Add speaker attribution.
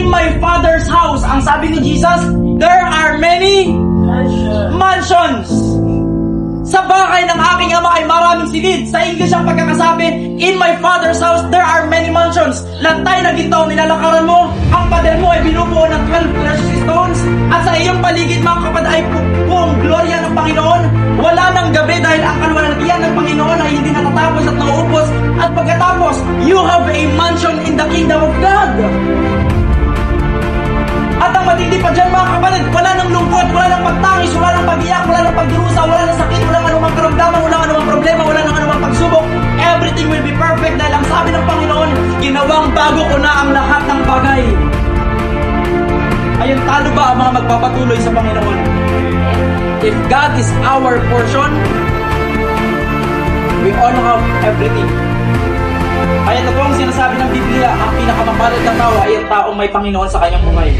Speaker 1: In my Father's house, ang sabi ni Jesus, there are many mansions. Sa bahay ng aking ama ay maraming silid. Sa English ang pagkakasabi, in my Father's house, there are many mansions. Lantay na ginto ang nilalakaran mo. Ang pader mo ay binubuo ng 12 precious stones. At sa iyong paligid, mga kapatid, ay buong gloria ng Panginoon. Wala ng gabi dahil ang kalwalhatian ng Panginoon ay hindi natatapos at nauubos. At pagkatapos, you have a mansion in the kingdom of God. At ang matindi pa dyan, mga kapatid, wala ng lungkot, wala ng pagtangis, wala ng pag-iyak, wala ng pagdurusa, wala ng sakit, wala ng anumang karamdaman, wala ng anumang problema, wala ng anumang pagsubok. Everything will be perfect dahil ang sabi ng Panginoon, ginawang bago ko na ang lahat ng bagay. Ayun, talo ba ang mga magpapatuloy sa Panginoon? If God is our portion, we all have everything. Kaya totoong sinasabi ng Biblia, ang pinakamapalad na tao ay ang taong may Panginoon sa kanyang buhay.